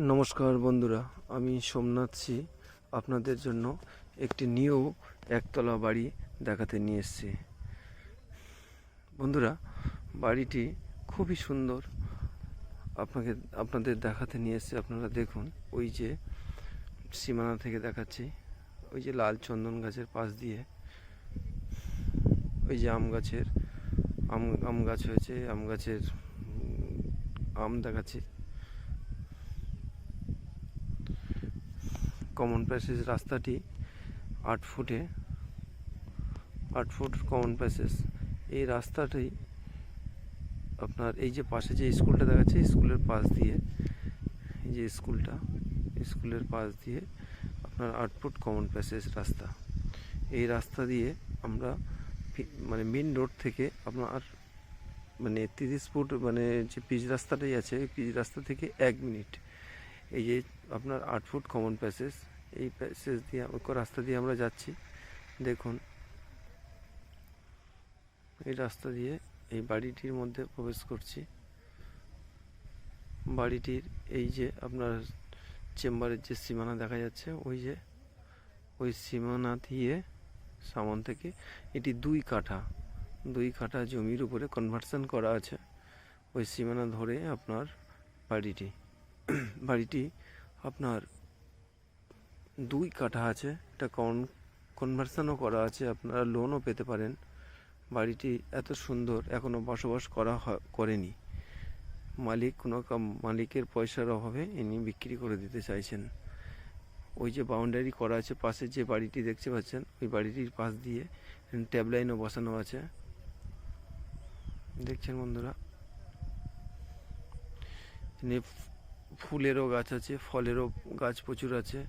নমস্কার বন্ধুরা, আমি সোমনাথ সি আপনাদের জন্য একটি নিউ একতলা বাড়ি দেখাতে নিয়ে এসেছি। বন্ধুরা, বাড়িটি খুবই সুন্দর, আপনাদের দেখাতে নিয়ে এসেছি। আপনারা দেখুন, ওই যে সীমানা থেকে দেখাচ্ছি, ওই যে লাল চন্দন গাছের পাশ দিয়ে ওই যে আম গাছ হয়েছে, আম গাছের আম দেখাচ্ছি। কমন প্যাসেজ রাস্তাটি 8 ফুট কমন প্যাসেজ। এই রাস্তাটি আপনার এই যে পাশে যে স্কুলটা দেখাচ্ছে, স্কুলের পাশ দিয়ে, এই যে স্কুলের পাশ দিয়ে আপনার 8 ফুট কমন প্যাসেজ রাস্তা। এই রাস্তা দিয়ে আমরা মানে মেন রোড থেকে আপনার 30 ফুট যে পিচ রাস্তাটাই আছে, পিচ রাস্তা থেকে 1 মিনিট। এই যে আপনার 8 ফুট কমন প্যাসেজ, এই প্যাসেজ দিয়ে রাস্তা দিয়ে আমরা যাচ্ছি। দেখুন, এই রাস্তা দিয়ে এই বাড়িটির মধ্যে প্রবেশ করছি। বাড়িটির এই যে আপনার চেম্বারের যে সীমানা দেখা যাচ্ছে, ওই সীমানা দিয়ে সামন থেকে এটি 2 কাঠা জমির উপরে কনভার্সন করা আছে। ওই সীমানা ধরে আপনার বাড়িটি আপনার 2 কাঠা আছে। এটা কনভার্সনও করা আছে, আপনারা লোনও পেতে পারেন। বাড়িটি এত সুন্দর, এখনও বসবাস করেনি মালিক। মালিকের পয়সার অভাবে ইনি বিক্রি করে দিতে চাইছেন। ওই যে বাউন্ডারি করা আছে, পাশে যে বাড়িটি দেখতে পাচ্ছেন, ওই বাড়িটির পাশ দিয়ে ট্যাব লাইনও বসানো আছে। দেখছেন বন্ধুরা, ফুলেরও গাছ আছে, ফলেরও গাছ প্রচুর আছে,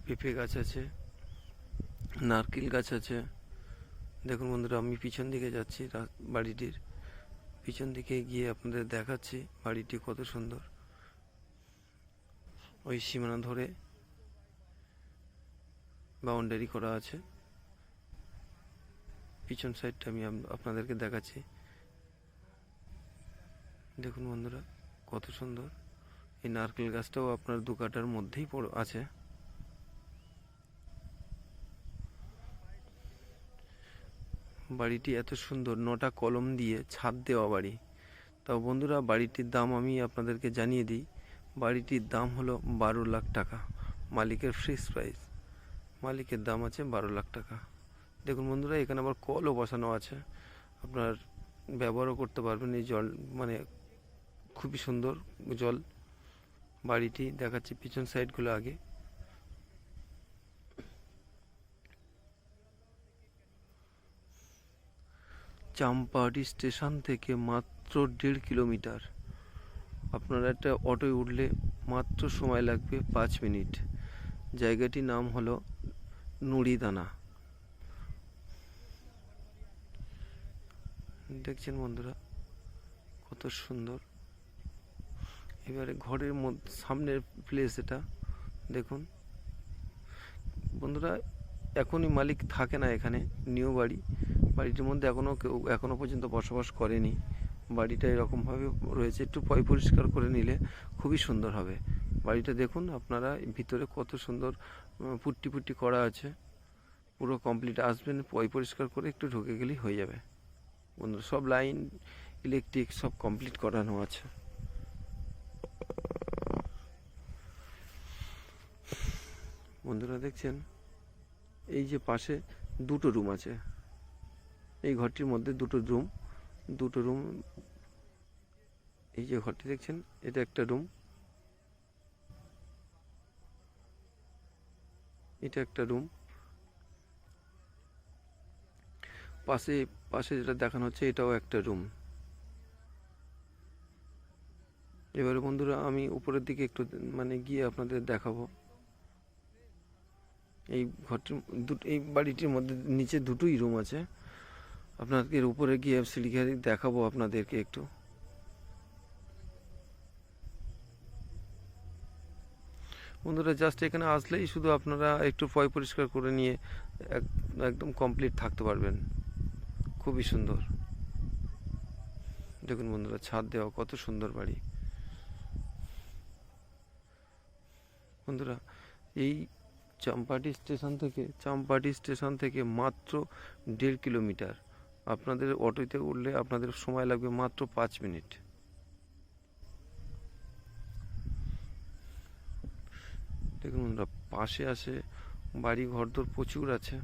পেঁপে গাছ আছে, নারকেল গাছ আছে। দেখুন বন্ধুরা, আমি পিছন দিকে যাচ্ছি, বাড়িটির পিছন দিকে গিয়ে আপনাদের দেখাচ্ছি বাড়িটি কত সুন্দর। ওই সীমানা ধরে বাউন্ডারি করা আছে। পিছন সাইডটা আমি আপনাদেরকে দেখাচ্ছি। দেখুন বন্ধুরা, কত সুন্দর। এই নারকেল গাছটাও আপনার 2 কাঠার মধ্যেই আছে। বাড়িটি এত সুন্দর, 9টা কলম দিয়ে ছাদ দেওয়া বাড়ি। তাও বন্ধুরা, বাড়িটির দাম আমি আপনাদেরকে জানিয়ে দিই। বাড়িটির দাম হলো 12 লাখ টাকা। মালিকের ফিক্সড প্রাইস, মালিকের দাম আছে 12 লাখ টাকা। দেখুন বন্ধুরা, এখানে আবার কলও বসানো আছে, আপনার ব্যবহারও করতে পারবেন। এই জল খুবই সুন্দর জল। বাড়িটি দেখাচ্ছি পিছন সাইডগুলো আগে। চাম্পাহাটি স্টেশন থেকে মাত্র 1.5 কিলোমিটার। আপনারা একটা অটোয় উঠলে মাত্র সময় লাগবে 5 মিনিট। জায়গাটির নাম হলো নুড়িদানা। দেখছেন বন্ধুরা, কত সুন্দর। এবারে ঘরের মধ্যে সামনের প্লেস এটা দেখুন বন্ধুরা। এখনই মালিক থাকে না এখানে, নিউ বাড়িটির মধ্যে এখনো পর্যন্ত বসবাস করেনি। বাড়িটা এরকমভাবে রয়েছে, একটু পরিষ্কার করে নিলে খুবই সুন্দর হবে। বাড়িটা দেখুন আপনারা, ভিতরে কত সুন্দর পুট্টি করা আছে। পুরো কমপ্লিট আসবেন, পরিষ্কার করে একটু ঢুকে গেলেই হয়ে যাবে বন্ধুরা। সব লাইন, ইলেকট্রিক সব কমপ্লিট করানো আছে। বন্ধুরা দেখছেন, এই যে পাশে 2টো রুম আছে। এই ঘরটির মধ্যে দুটো রুম। এই যে ঘরটি দেখছেন, এটা একটা রুম, এটা একটা রুম। পাশে যেটা দেখানো হচ্ছে, এটাও একটা রুম। এবারে বন্ধুরা, আমি উপরের দিকে একটু গিয়ে আপনাদের দেখাবো। এই বাড়িটির মধ্যে নিচে 2টোই রুম আছে। আপনাদের উপরে গিয়ে সিঁড়ি দেখাবো আপনাদেরকে একটু। বন্ধুরা, জাস্ট এখানে আসলেই শুধু আপনারা একটু পরিষ্কার করে নিয়ে একদম কমপ্লিট থাকতে পারবেন। খুবই সুন্দর। দেখুন বন্ধুরা, ছাদ দেওয়া, কত সুন্দর বাড়ি। বন্ধুরা, এই চাম্পাটি স্টেশন থেকে মাত্র 1.5 কিলোমিটার। আপনাদের অটোতে উঠলে আপনাদের সময় লাগবে মাত্র 5 মিনিট। দেখুন বন্ধুরা, পাশে বাড়ি ঘরদোর প্রচুর আছে।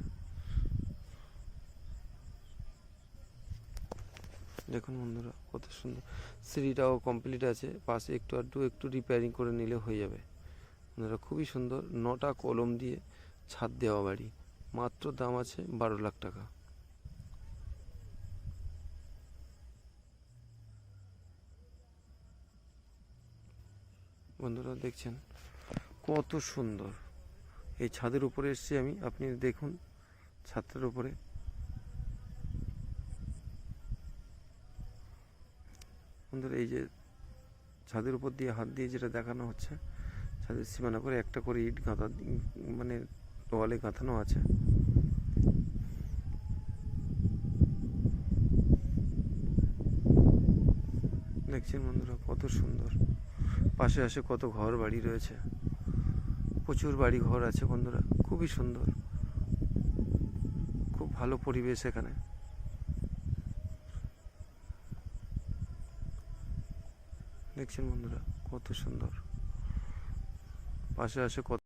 দেখুন বন্ধুরা, কত সুন্দর। সিঁড়িটাও কমপ্লিট আছে, পাশে একটু রিপেয়ারিং করে নিলে হয়ে যাবে। বন্ধুরা, খুবই সুন্দর 9টা কলম দিয়ে ছাদ দেওয়া বাড়ি। মাত্র দাম আছে 12 লাখ টাকা। বন্ধুরা দেখছেন কত সুন্দর। এই ছাদের উপরে এসেছি আমি, আপনি দেখুন ছাদের উপরে। বন্ধুরা, এই যে ছাদের উপর দিয়ে হাত দিয়ে যেটা দেখানো হচ্ছে, ছাদের সীমানা করে একটা করে ইট গাঁথা, মানে ওয়ালে গাঁথানো আছে। দেখছেন বন্ধুরা কত সুন্দর। পাশে কত ঘর বাড়ি রয়েছে, প্রচুর বাড়ি ঘর আছে বন্ধুরা, খুবই সুন্দর, খুব ভালো পরিবেশ এখানে। দেখছেন বন্ধুরা কত সুন্দর, পাশে কত